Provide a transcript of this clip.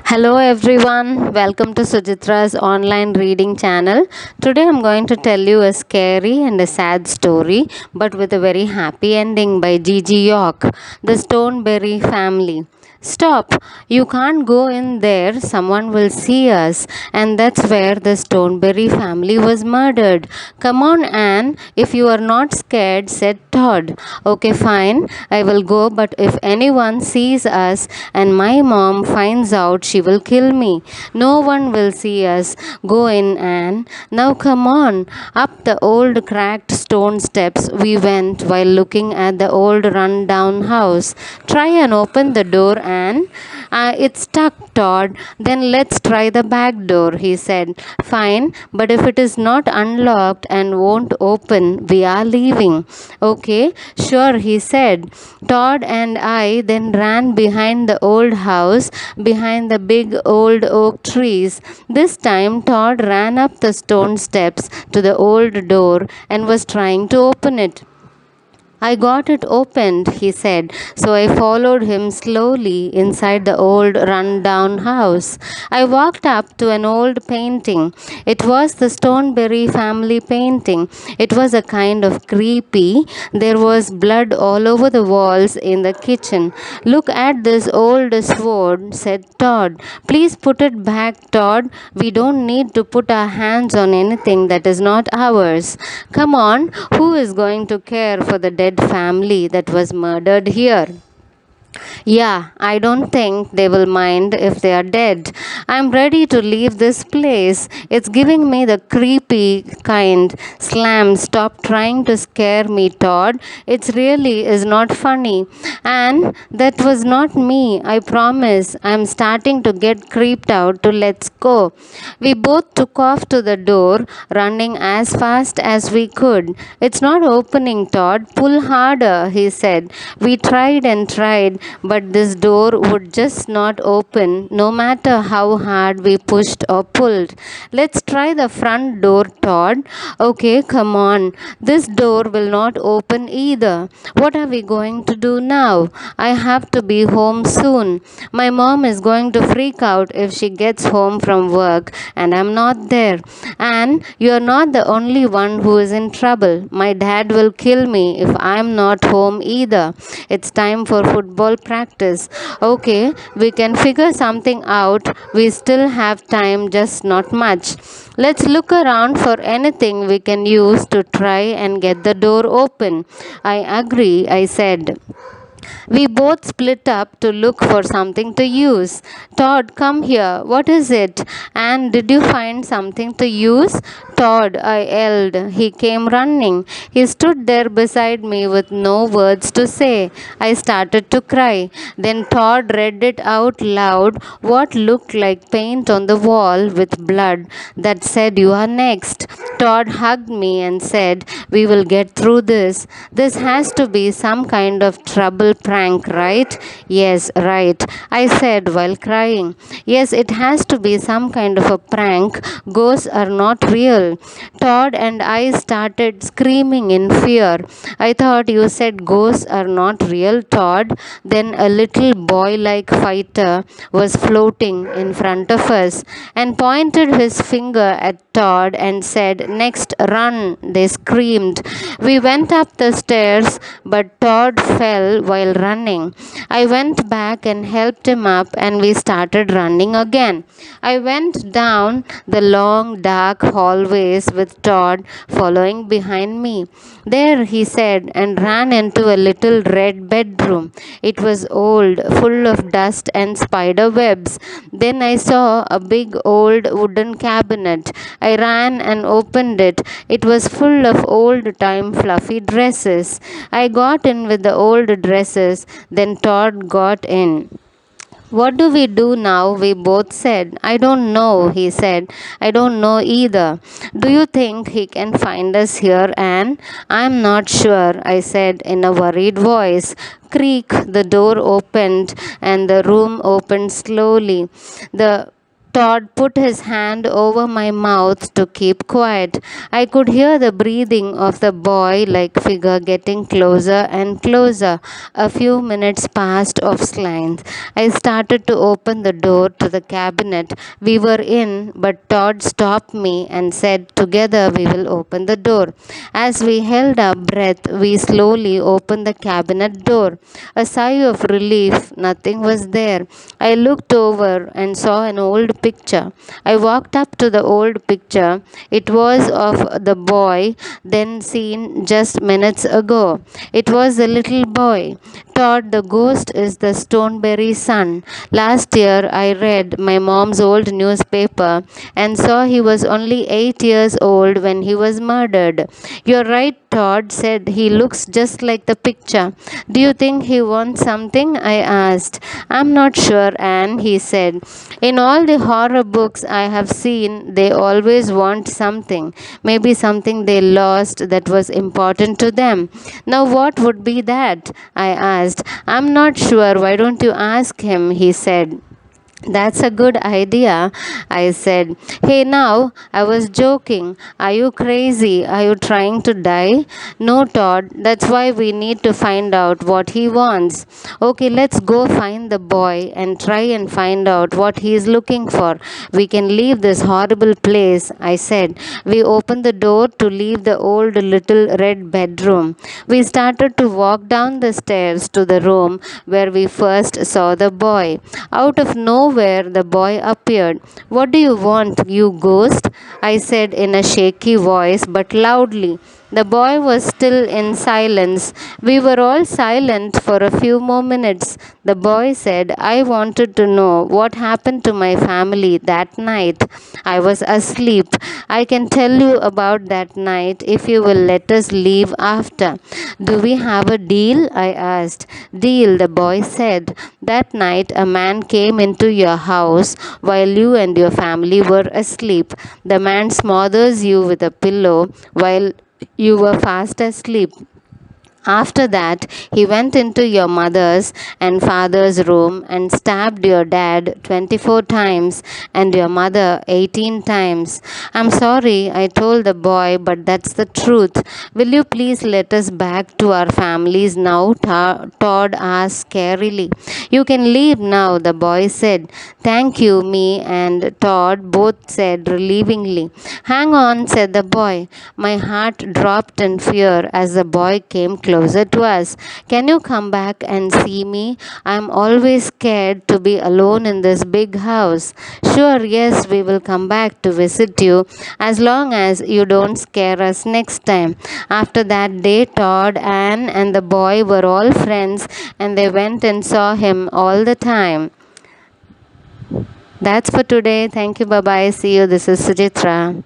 Hello everyone, welcome to Suchitra's online reading channel. Today I'm going to tell you a scary and a sad story, but with a very happy ending by Gigi York, the Stoneberry family. Stop! You can't go in there, someone will see us. And that's where the Stoneberry family was murdered. Come on, Anne, if you are not scared, said Todd. Okay, fine, I will go, but if anyone sees us and my mom finds out, she will kill me. No one will see us. Go in, Anne. Now come on. Up the old cracked stone steps we went while looking at the old run-down house. Try and open the door, Anne. It's stuck, Todd. Then let's try the back door, he said. Fine, but if it is not unlocked and won't open, we are leaving. Okay, sure, he said. Todd and I then ran behind the old house, behind the big old oak trees. This time, Todd ran up the stone steps to the old door and was trying to open it. I got it opened, he said, so I followed him slowly inside the old run-down house. I walked up to an old painting. It was the Stoneberry family painting. It was a kind of creepy. There was blood all over the walls in the kitchen. Look at this old sword, said Todd. Please put it back, Todd. We don't need to put our hands on anything that is not ours. Come on, who is going to care for the dead family that was murdered here? Yeah, I don't think they will mind if they are dead. I'm ready to leave this place. It's giving me the creepy kind. Slam, stop trying to scare me, Todd. It really is not funny. And that was not me, I promise. I'm starting to get creeped out to let's go. We both took off to the door, running as fast as we could. It's not opening, Todd. Pull harder, he said. We tried and tried, but this door would just not open no matter how hard we pushed or pulled. Let's try the front door, Todd. Okay, come on. This door will not open either. What are we going to do now? I have to be home soon. My mom is going to freak out if she gets home from work and I'm not there. And you're not the only one who is in trouble. My dad will kill me if I'm not home either. It's time for football practice. Okay, we can figure something out. We still have time, just not much. Let's look around for anything we can use to try and get the door open. I agree, I said. We both split up to look for something to use. Todd, come here. What is it? And did you find something to use? Todd, I yelled. He came running. He stood there beside me with no words to say. I started to cry. Then Todd read it out loud, what looked like paint on the wall with blood that said, "You are next." Todd hugged me and said, "We will get through this. This has to be some kind of trouble prank, right?" "Yes, right," I said while crying. "Yes, it has to be some kind of a prank. Ghosts are not real." Todd and I started screaming in fear. "I thought you said ghosts are not real, Todd." Then a little boy-like fighter was floating in front of us and pointed his finger at Todd and said, "Next, run," they screamed. We went up the stairs, but Todd fell while running. I went back and helped him up, and we started running again. I went down the long, dark hallways with Todd following behind me. "There," he said, and ran into a little red bedroom. It was old, full of dust and spider webs. Then I saw a big old wooden cabinet. I ran and opened it. It was full of old-time fluffy dresses. I got in with the old dresses. Then Todd got in. "What do we do now?" we both said. "I don't know," he said. "I don't know either." "Do you think he can find us here, Anne?" "I'm not sure," I said in a worried voice. Creak, the door opened and the room opened slowly. The Todd put his hand over my mouth to keep quiet. I could hear the breathing of the boy like figure getting closer and closer. A few minutes passed of silence. I started to open the door to the cabinet we were in, but Todd stopped me and said, "Together we will open the door." As we held our breath, we slowly opened the cabinet door. A sigh of relief, nothing was there. I looked over and saw an old picture. I walked up to the old picture. It was of the boy then seen just minutes ago. It was the little boy. Todd, the ghost is the Stoneberry son. Last year I read my mom's old newspaper and saw he was only 8 years old when he was murdered. You're right, Todd said. He looks just like the picture. Do you think he wants something? I asked. I'm not sure, Anne, he said. In all the horror books I have seen, they always want something. Maybe something they lost that was important to them. Now, what would be that? I asked. I'm not sure. Why don't you ask him? He said. That's a good idea, I said. Hey, now, I was joking. Are you crazy? Are you trying to die? No, Todd. That's why we need to find out what he wants. Okay, let's go find the boy and try and find out what he is looking for. We can leave this horrible place, I said. We opened the door to leave the old little red bedroom. We started to walk down the stairs to the room where we first saw the boy. Out of nowhere, the boy appeared. What do you want, you ghost? I said in a shaky voice but loudly. The boy was still in silence. We were all silent for a few more minutes. The boy said, I wanted to know what happened to my family that night. I was asleep. I can tell you about that night if you will let us leave after. Do we have a deal? I asked. Deal, the boy said. That night a man came into your house while you and your family were asleep. The man smothers you with a pillow while you were fast asleep. After that, he went into your mother's and father's room and stabbed your dad 24 times and your mother 18 times. I'm sorry, I told the boy, but that's the truth. Will you please let us back to our families now? Todd asked scarily. You can leave now, the boy said. Thank you, me and Todd both said relievingly. Hang on, said the boy. My heart dropped in fear as the boy came closer to us. Can you come back and see me? I'm always scared to be alone in this big house. Sure, yes, we will come back to visit you as long as you don't scare us next time. After that day, Todd, Anne, and the boy were all friends and they went and saw him all the time. That's for today. Thank you. Bye bye. See you. This is Sujitra.